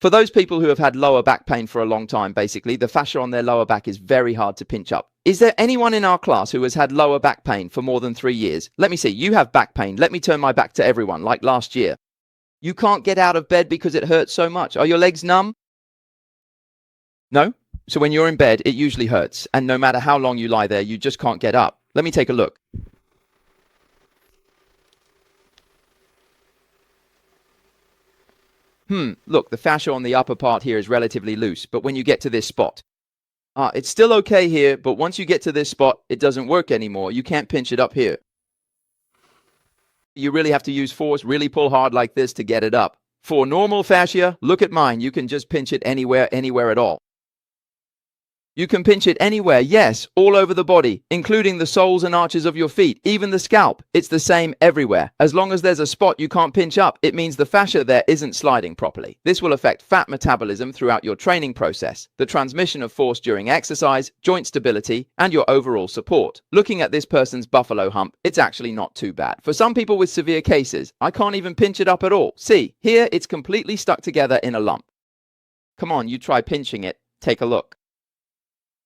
For those people who have had lower back pain for a long time, basically, the fascia on their lower back is very hard to pinch up. Is there anyone in our class who has had lower back pain for more than 3 years? Let me see. You have back pain. Let me turn my back to everyone, like last year. You can't get out of bed because it hurts so much. Are your legs numb? No? So when you're in bed, it usually hurts. And no matter how long you lie there, you just can't get up. Let me take a look. Look, the fascia on the upper part here is relatively loose, but when you get to this spot, it's still okay here, but once you get to this spot, it doesn't work anymore. You can't pinch it up here. You really have to use force, really pull hard like this to get it up. For normal fascia, look at mine. You can just pinch it anywhere at all. You can pinch it anywhere, yes, all over the body, including the soles and arches of your feet, even the scalp. It's the same everywhere. As long as there's a spot you can't pinch up, it means the fascia there isn't sliding properly. This will affect fat metabolism throughout your training process, the transmission of force during exercise, joint stability, and your overall support. Looking at this person's buffalo hump, it's actually not too bad. For some people with severe cases, I can't even pinch it up at all. See, here it's completely stuck together in a lump. Come on, you try pinching it. Take a look.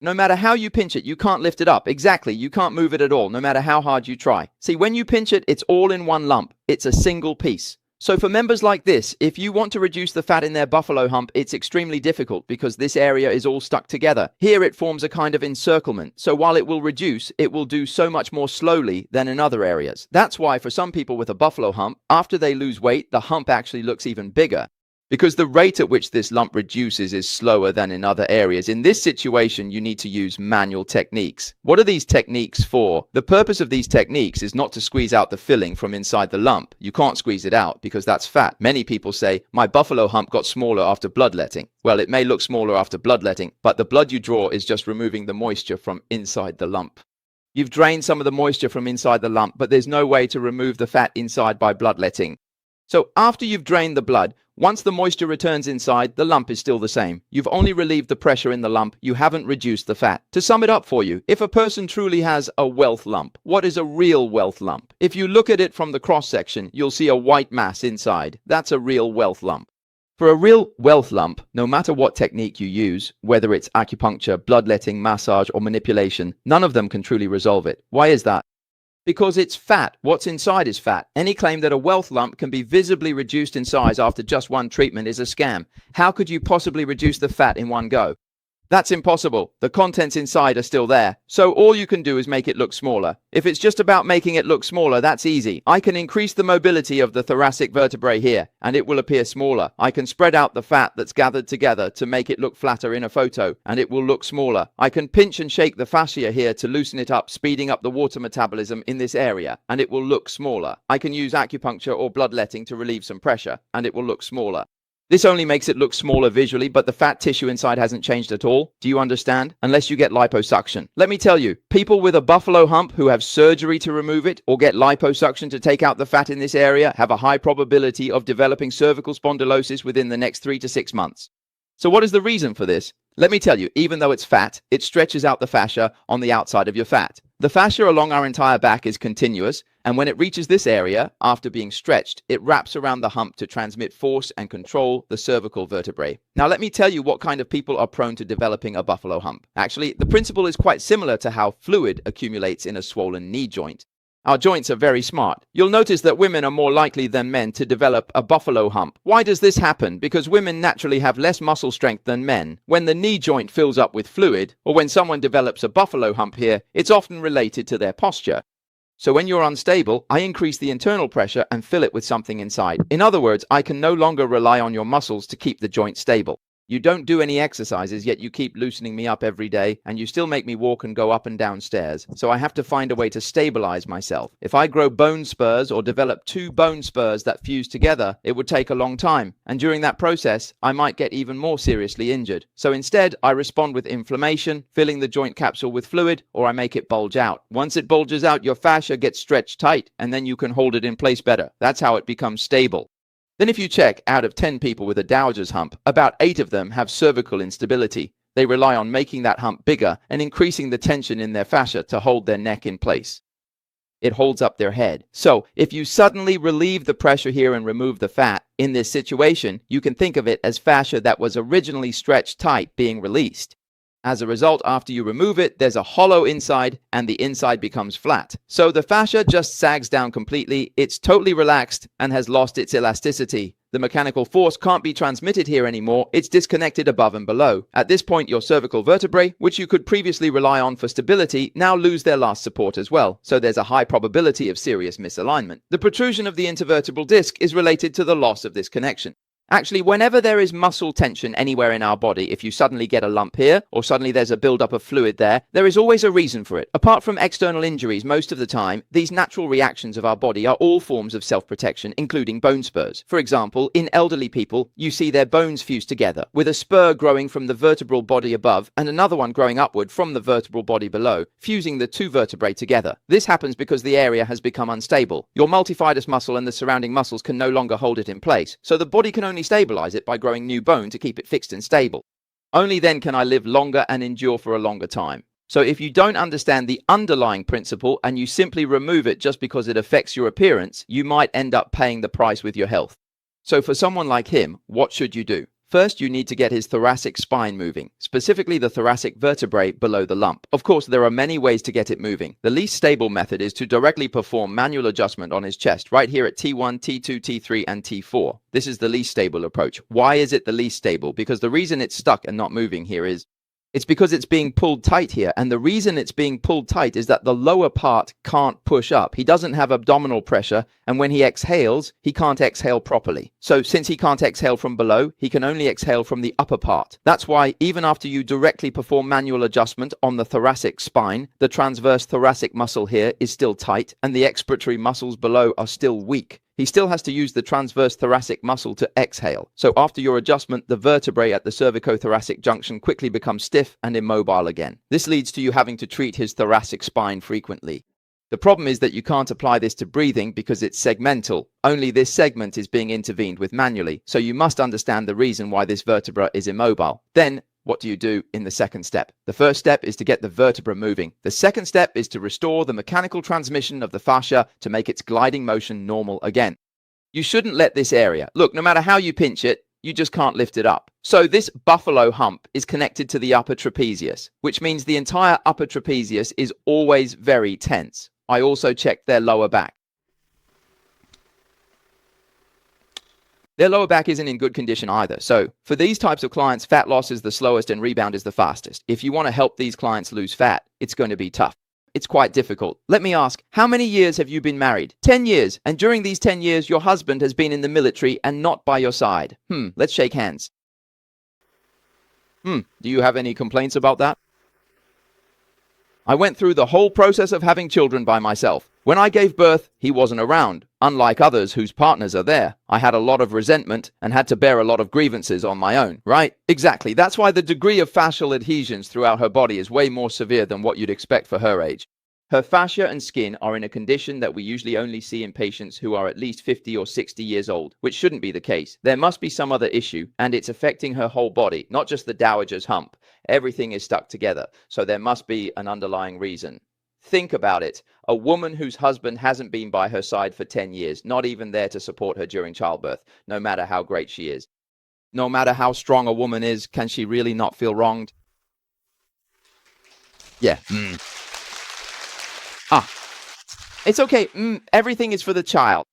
No matter how you pinch it, you can't lift it up. Exactly, you can't move it at all, no matter how hard you try. See, when you pinch it, it's all in one lump. It's a single piece. So for members like this, if you want to reduce the fat in their buffalo hump, it's extremely difficult because this area is all stuck together. Here it forms a kind of encirclement. So while it will reduce, it will do so much more slowly than in other areas. That's why for some people with a buffalo hump, after they lose weight, the hump actually looks even bigger, because the rate at which this lump reduces is slower than in other areas. In this situation, you need to use manual techniques. What are these techniques for? The purpose of these techniques is not to squeeze out the filling from inside the lump. You can't squeeze it out because that's fat. Many people say, my buffalo hump got smaller after bloodletting. Well, it may look smaller after bloodletting, but the blood you draw is just removing the moisture from inside the lump. You've drained some of the moisture from inside the lump, but there's no way to remove the fat inside by bloodletting. So after you've drained the blood, once the moisture returns inside, the lump is still the same. You've only relieved the pressure in the lump. You haven't reduced the fat. To sum it up for you, if a person truly has a wealth lump, what is a real wealth lump? If you look at it from the cross-section, you'll see a white mass inside. That's a real wealth lump. For a real wealth lump, no matter what technique you use, whether it's acupuncture, bloodletting, massage, or manipulation, none of them can truly resolve it. Why is that? Because it's fat. What's inside is fat. Any claim that a wealth lump can be visibly reduced in size after just one treatment is a scam. How could you possibly reduce the fat in one go? That's impossible. The contents inside are still there. So all you can do is make it look smaller. If it's just about making it look smaller, that's easy. I can increase the mobility of the thoracic vertebrae here, and it will appear smaller. I can spread out the fat that's gathered together to make it look flatter in a photo, and it will look smaller. I can pinch and shake the fascia here to loosen it up, speeding up the water metabolism in this area, and it will look smaller. I can use acupuncture or bloodletting to relieve some pressure, and it will look smaller. This only makes it look smaller visually, but the fat tissue inside hasn't changed at all. Do you understand? Unless you get liposuction. Let me tell you, people with a buffalo hump who have surgery to remove it or get liposuction to take out the fat in this area have a high probability of developing cervical spondylosis within the next 3 to 6 months. So what is the reason for this? Let me tell you, even though it's fat, it stretches out the fascia on the outside of your fat. The fascia along our entire back is continuous, and when it reaches this area, after being stretched, it wraps around the hump to transmit force and control the cervical vertebrae. Now let me tell you what kind of people are prone to developing a buffalo hump. Actually, the principle is quite similar to how fluid accumulates in a swollen knee joint. Our joints are very smart. You'll notice that women are more likely than men to develop a buffalo hump. Why does this happen? Because women naturally have less muscle strength than men. When the knee joint fills up with fluid, or when someone develops a buffalo hump here, it's often related to their posture. So when you're unstable, I increase the internal pressure and fill it with something inside. In other words, I can no longer rely on your muscles to keep the joint stable. You don't do any exercises, yet you keep loosening me up every day, and you still make me walk and go up and down stairs. So I have to find a way to stabilize myself. If I grow bone spurs or develop 2 bone spurs that fuse together, it would take a long time. And during that process, I might get even more seriously injured. So instead, I respond with inflammation, filling the joint capsule with fluid, or I make it bulge out. Once it bulges out, your fascia gets stretched tight, and then you can hold it in place better. That's how it becomes stable. Then if you check, out of 10 people with a dowager's hump, about 8 of them have cervical instability. They rely on making that hump bigger and increasing the tension in their fascia to hold their neck in place. It holds up their head. So if you suddenly relieve the pressure here and remove the fat, in this situation, you can think of it as fascia that was originally stretched tight being released. As a result, after you remove it, there's a hollow inside and the inside becomes flat. So the fascia just sags down completely, it's totally relaxed and has lost its elasticity. The mechanical force can't be transmitted here anymore, it's disconnected above and below. At this point, your cervical vertebrae, which you could previously rely on for stability, now lose their last support as well. So there's a high probability of serious misalignment. The protrusion of the intervertebral disc is related to the loss of this connection. Actually, whenever there is muscle tension anywhere in our body, if you suddenly get a lump here, or suddenly there's a buildup of fluid there is always a reason for it. Apart from external injuries, most of the time, these natural reactions of our body are all forms of self-protection, including bone spurs. For example, in elderly people, you see their bones fused together, with a spur growing from the vertebral body above and another one growing upward from the vertebral body below, fusing the two vertebrae together. This happens because the area has become unstable. Your multifidus muscle and the surrounding muscles can no longer hold it in place, so the body can only stabilize it by growing new bone to keep it fixed and stable. Only then can I live longer and endure for a longer time. So if you don't understand the underlying principle and you simply remove it just because it affects your appearance, you might end up paying the price with your health. So for someone like him, what should you do? First, you need to get his thoracic spine moving, specifically the thoracic vertebrae below the lump. Of course, there are many ways to get it moving. The least stable method is to directly perform manual adjustment on his chest, right here at T1, T2, T3, and T4. This is the least stable approach. Why is it the least stable? Because the reason it's stuck and not moving here is it's because it's being pulled tight here, and the reason it's being pulled tight is that the lower part can't push up. He doesn't have abdominal pressure, and when he exhales, he can't exhale properly. So since he can't exhale from below, he can only exhale from the upper part. That's why even after you directly perform manual adjustment on the thoracic spine, the transverse thoracic muscle here is still tight, and the expiratory muscles below are still weak. He still has to use the transverse thoracic muscle to exhale. So after your adjustment, the vertebrae at the cervicothoracic junction quickly become stiff and immobile again. This leads to you having to treat his thoracic spine frequently. The problem is that you can't apply this to breathing because it's segmental. Only this segment is being intervened with manually. So you must understand the reason why this vertebra is immobile. Then, what do you do in the second step? The first step is to get the vertebra moving. The second step is to restore the mechanical transmission of the fascia to make its gliding motion normal again. You shouldn't let this area, look, no matter how you pinch it, you just can't lift it up. So this buffalo hump is connected to the upper trapezius, which means the entire upper trapezius is always very tense. I also checked their lower back. Their lower back isn't in good condition either. So for these types of clients, fat loss is the slowest and rebound is the fastest. If you want to help these clients lose fat, it's going to be tough. It's quite difficult. Let me ask, how many years have you been married? 10 years. And during these 10 years, your husband has been in the military and not by your side. Let's shake hands. Do you have any complaints about that? I went through the whole process of having children by myself. When I gave birth, he wasn't around, unlike others whose partners are there. I had a lot of resentment and had to bear a lot of grievances on my own, right? Exactly. That's why the degree of fascial adhesions throughout her body is way more severe than what you'd expect for her age. Her fascia and skin are in a condition that we usually only see in patients who are at least 50 or 60 years old, which shouldn't be the case. There must be some other issue, and it's affecting her whole body, not just the dowager's hump. Everything is stuck together, so there must be an underlying reason. Think about it. A woman whose husband hasn't been by her side for 10 years, not even there to support her during childbirth, no matter how great she is. No matter how strong a woman is, can she really not feel wronged? Yeah. It's okay. Everything is for the child.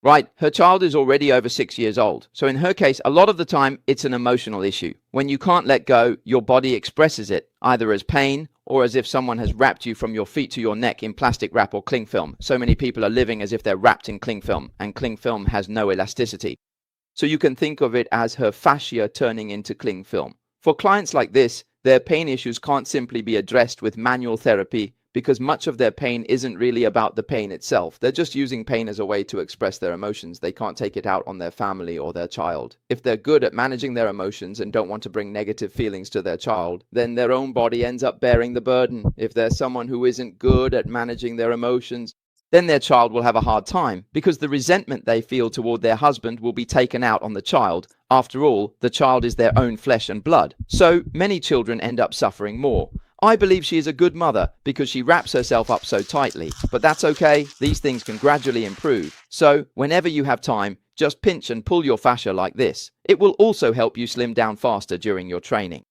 Right, her child is already over 6 years old. So in her case, a lot of the time, it's an emotional issue. When you can't let go, your body expresses it, either as pain or as if someone has wrapped you from your feet to your neck in plastic wrap or cling film. So many people are living as if they're wrapped in cling film, and cling film has no elasticity. So you can think of it as her fascia turning into cling film. For clients like this, their pain issues can't simply be addressed with manual therapy because much of their pain isn't really about the pain itself. They're just using pain as a way to express their emotions. They can't take it out on their family or their child. If they're good at managing their emotions and don't want to bring negative feelings to their child, then their own body ends up bearing the burden. If they're someone who isn't good at managing their emotions, then their child will have a hard time because the resentment they feel toward their husband will be taken out on the child. After all, the child is their own flesh and blood. So many children end up suffering more. I believe she is a good mother because she wraps herself up so tightly, but that's okay, these things can gradually improve. So, whenever you have time, just pinch and pull your fascia like this. It will also help you slim down faster during your training.